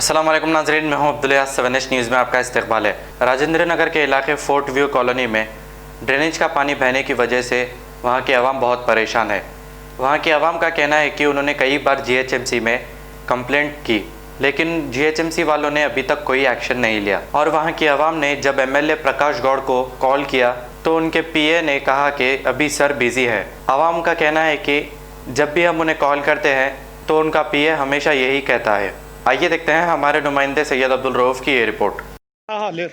अस्सलाम वालेकुम नाज़रीन, मैं हूं अब्दुल यास। 7H न्यूज़ में आपका इस्तकबाल है। राजेंद्र नगर के इलाके फोर्ट व्यू कॉलोनी में ड्रेनेज का पानी बहने की वजह से वहां की आवाम बहुत परेशान है। वहां की आवाम का कहना है कि उन्होंने कई बार GHMC में कंप्लेंट की, लेकिन GHMC वालों ने अभी तक कोई एक्शन नहीं लिया। और वहाँ की आवाम ने जब MLA प्रकाश गौड़ को कॉल किया तो उनके PA ने कहा कि अभी सर बिज़ी है। आवाम का कहना है कि जब भी हम उन्हें कॉल करते हैं तो उनका PA हमेशा यही कहता है। आइए देखते हैं हमारे नुमाइंदे सैयद अब्दुल रऊफ की ये रिपोर्ट। हाँ ले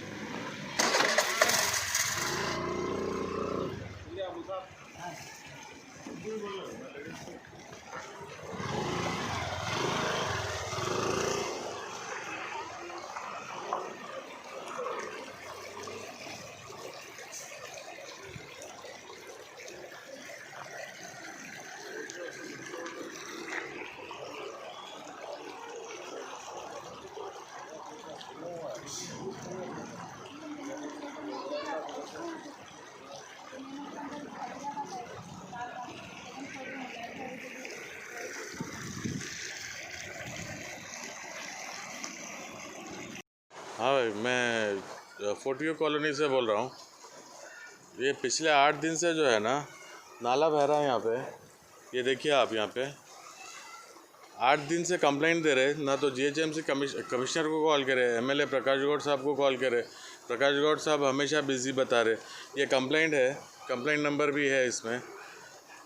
हाँ भाई, मैं फोर्ट व्यू कॉलोनी से बोल रहा हूँ। ये पिछले 8 दिन से जो है ना नाला बह रहा है यहाँ पे। ये देखिए आप, यहाँ पे 8 दिन से कंप्लेंट दे रहे, ना तो GHMC कमिश्नर को कॉल करे, MLA प्रकाश गौड़ साहब को कॉल करे। प्रकाश गौड़ साहब हमेशा बिजी बता रहे। ये कंप्लेंट है, कंप्लेंट नंबर भी है इसमें।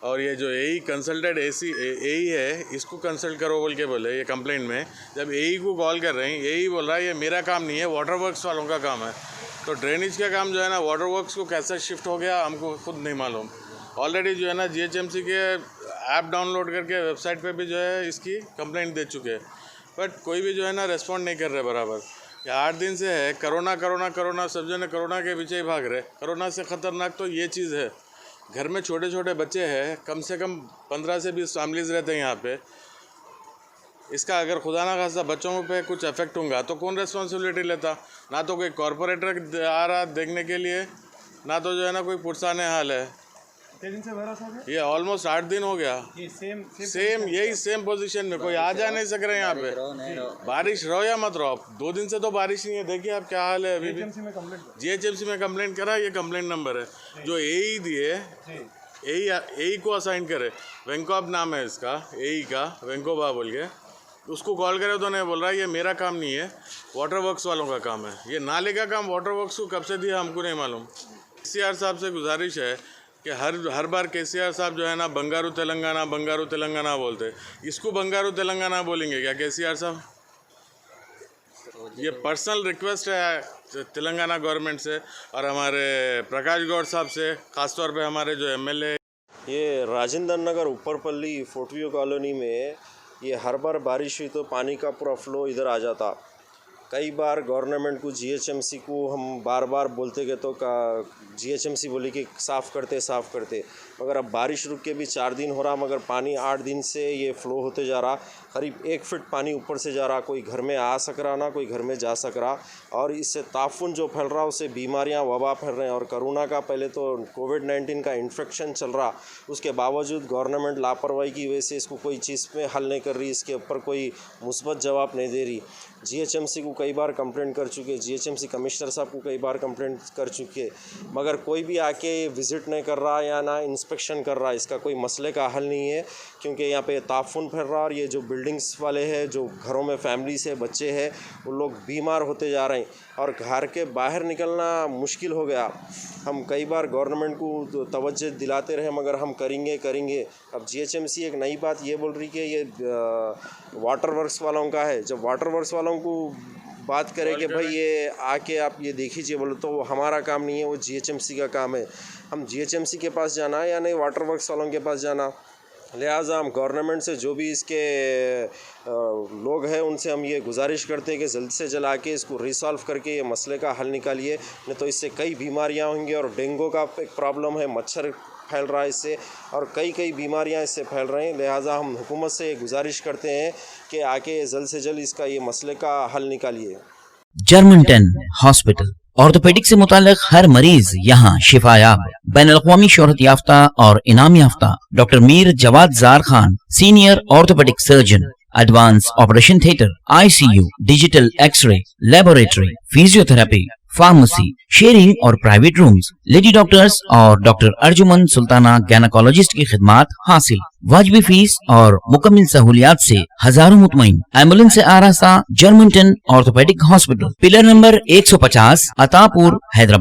और ये जो AE कंसल्टेड AE है, इसको कंसल्ट करो बोल के बोले ये कंप्लेंट में। जब AE को कॉल कर रहे हैं, AE बोल रहा है ये मेरा काम नहीं है, वाटर वर्क्स वालों का काम है। तो ड्रेनेज का काम जो है ना वाटर वर्क्स को कैसे शिफ्ट हो गया हमको खुद नहीं मालूम। ऑलरेडी जो है ना GHMC के ऐप डाउनलोड करके वेबसाइट पे भी जो है इसकी कंप्लेंट दे चुके हैं, बट कोई भी जो है ना रेस्पॉन्ड नहीं कर रहे बराबर। ये 8 दिन से है कोरोना कोरोना कोरोना, सब जने कोरोना के पीछे ही भाग रहे। कोरोना से ख़तरनाक तो ये चीज़ है, घर में छोटे छोटे बच्चे हैं, कम से कम 15 से 20 फैमिलीज़ रहते हैं यहाँ पे। इसका अगर खुदा ना खास्ता बच्चों पे कुछ इफेक्ट होगा तो कौन रिस्पॉन्सिबिलिटी लेता? ना तो कोई कॉरपोरेटर आ रहा देखने के लिए, ना तो जो है ना कोई पुरसाने हाल है। कितने दिन से भरा साहब? ये ऑलमोस्ट 8 दिन हो गया। ये सेम पोजीशन में कोई आ जा नहीं सक रहे यहाँ पे। बारिश रहो या मत रहो, 2 दिन से तो बारिश नहीं है। देखिए आप क्या हाल है अभी भी। GHMC में कंप्लेंट करा, ये कंप्लेंट नंबर है जो AE दिए, AE को असाइन करे। वेंकोब नाम है इसका, AE का वेंकोबा बोल के। उसको कॉल करे तो नहीं बोल रहा है ये मेरा काम नहीं है, वाटर वर्क्स वालों का काम है। ये नाले का काम वाटर वर्क्स को कब से दिया हमको नहीं मालूम। KCR साहब से गुजारिश है कि हर बार KCR साहब जो है ना बंगारू तेलंगाना बोलते। इसको बंगारू तेलंगाना बोलेंगे क्या KCR साहब? ये पर्सनल रिक्वेस्ट है तेलंगाना गवर्नमेंट से और हमारे प्रकाश गौड़ साहब से, ख़ासतौर पे हमारे जो MLA। ये Rajendra Nagar ऊपरपल्ली fort view colony में ये हर बार बारिश हुई तो पानी का पूरा फ्लो इधर आ जाता। कई बार गवर्नमेंट को GHMC को हम बार बार बोलते गए तो GHMC बोली कि साफ़ करते, मगर अब बारिश रुक के भी 4 दिन हो रहा, मगर पानी 8 दिन से ये फ़्लो होते जा रहा। करीब 1 फीट पानी ऊपर से जा रहा, कोई घर में आ सक रहा ना कोई घर में जा सक रहा। और इससे ताफून जो फैल रहा, उससे बीमारियां वबा फैल रहे हैं। और कोरोना का पहले तो COVID-19 का इन्फेक्शन चल रहा, उसके बावजूद गवर्नमेंट लापरवाही की वजह से इसको कोई चीज़ में हल नहीं कर रही, इसके ऊपर कोई मुस्बत जवाब नहीं दे रही। GHMC को कई बार कंप्लेंट कर चुके, GHMC कमिश्नर साहब को कई बार कंप्लेंट कर चुके, मगर कोई भी आके विज़िट नहीं कर रहा या ना इंस्पेक्शन कर रहा। इसका कोई मसले का हल नहीं है, क्योंकि यहाँ पे ताफून फैल रहा। और ये जो बिल्डिंग्स वाले हैं, जो घरों में फैमिली से बच्चे हैं, वो लोग बीमार होते जा रहे हैं और घर के बाहर निकलना मुश्किल हो गया। हम कई बार गवर्नमेंट को तवज्जो दिलाते रहे, मगर हम करेंगे। अब GHMC एक नई बात ये बोल रही कि ये वाटर वर्क्स वालों का है। जब वाटर वर्क्स वालों को बात करें कि भाई ये आके आप ये देख लीजिए, बोले तो वो हमारा काम नहीं है, वो GHMC का काम है। हम GHMC के पास जाना है या नहीं वाटर वर्क्स वालों के पास जाना? लिहाजा हम गवर्नमेंट से जो भी इसके लोग हैं उनसे हम ये गुजारिश करते हैं कि जल्द से जल्द आके इसको रिसॉल्व करके ये मसले का हल निकालिए, नहीं तो इससे कई बीमारियां होंगी। और डेंगू का एक प्रॉब्लम है, मच्छर फैल रहा है इससे, और कई बीमारियां इससे फैल रही हैं। लिहाजा हम हुकूमत से गुजारिश करते हैं कि आके जल्द से जल्द इसका ये मसले का हल निकालिए। जर्मन 10 हॉस्पिटल ऑर्थोपेडिक से मुताल्लिक हर मरीज यहाँ शिफायाब। बैनुल-अक़वामी शोहरत याफ्ता और इनाम याफ्ता doctor Mir Jawad Zar Khan, senior orthopaedic surgeon, advance operation theatre, ICU, digital x-ray, laboratory, physiotherapy, pharmacy, sharing और प्राइवेट रूम्स, लेडी डॉक्टर्स और डॉक्टर अर्जुमन सुल्ताना गैनाकोलॉजिस्ट की खिदमात हासिल। वाजबी फीस और मुकम्मल सहूलियात से हजारों मुतमईन। एम्बुलेंस से आरास्ता Germanton orthopaedic hospital, pillar number 150, Attapur, Hyderabad.